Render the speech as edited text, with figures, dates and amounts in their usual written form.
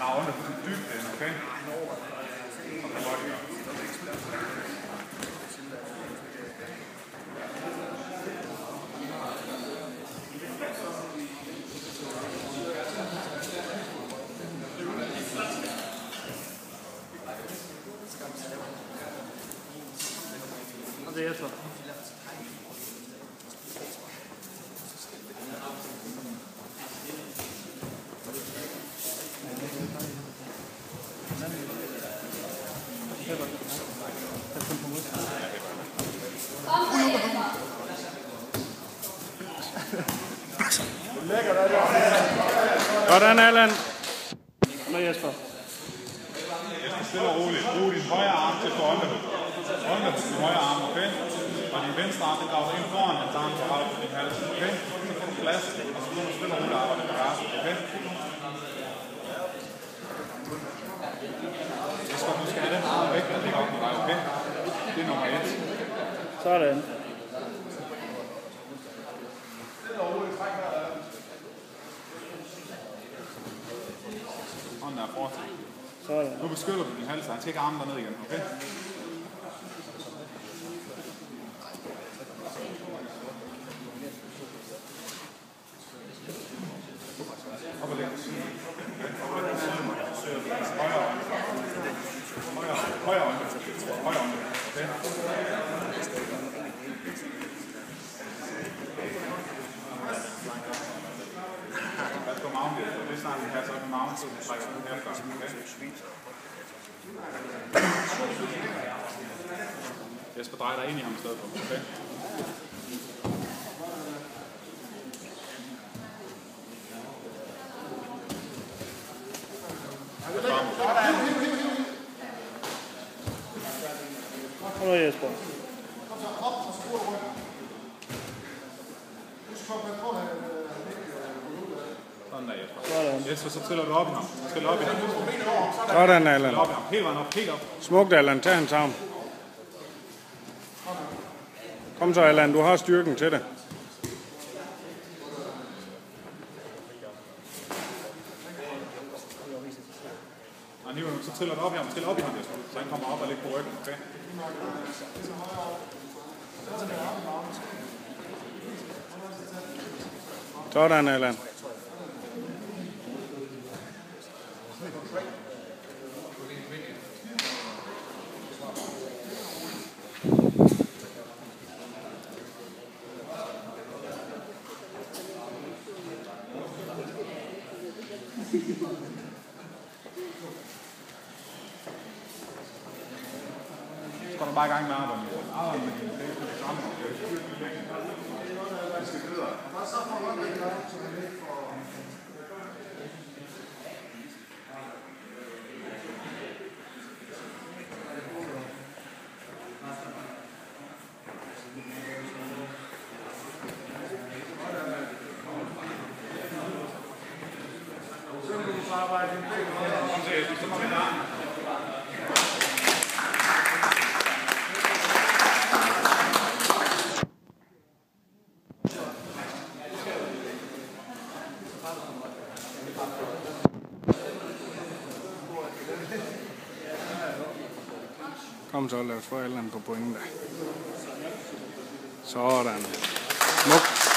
graverne på dybden, okay? Og det er så. Hvordan, Allan? Nå, Jesper. Jesper, stille og roligt. Brug din højre arm til på åndehul. Åndehul din højre arm, okay? Og din venstre arm, den graver ind foran, den tager den på ret på din hals, okay? Så får du plads, og så får du stille og roligt arbejde på resten, okay? Jesper, du skal have den arm væk, der ligger op på dig, okay? Det er nummer 1. Sådan. Hånden er fortsat. Sådan. Nu beskytter du din hals, han skal ikke armen derned igen, okay? Op og læg. Højre hånd. Højre hånd. Okay? Lad os gå maven lidt. Det er snart en her, så er den maven til at trække sådan her først. Okay? Jesper, drej dig ind i ham i stedet for. Okay? Kom nu, Jesper. Sådan der, Jesper. Sådan. Jesper, så tæller du op i ham. Tæller op i ham. Sådan, Allan. Op i ham. Helt vejen op. Helt op. Smukt, Allan. Tag hans arm. Kom så, Allan. Du har styrken til det. Og nu så tæller du op i ham. Tæller op i ham, Jesper. Så han kommer op og ligger på ryggen, okay? Sådan, Allan. Så går du bare i gang med arbejdet. Arbejde med dine dage på det samme. Vi skal videre. Kom til, så kommer vi der. Kom så, lad os få Allan på pointe. Sådan. Smukt.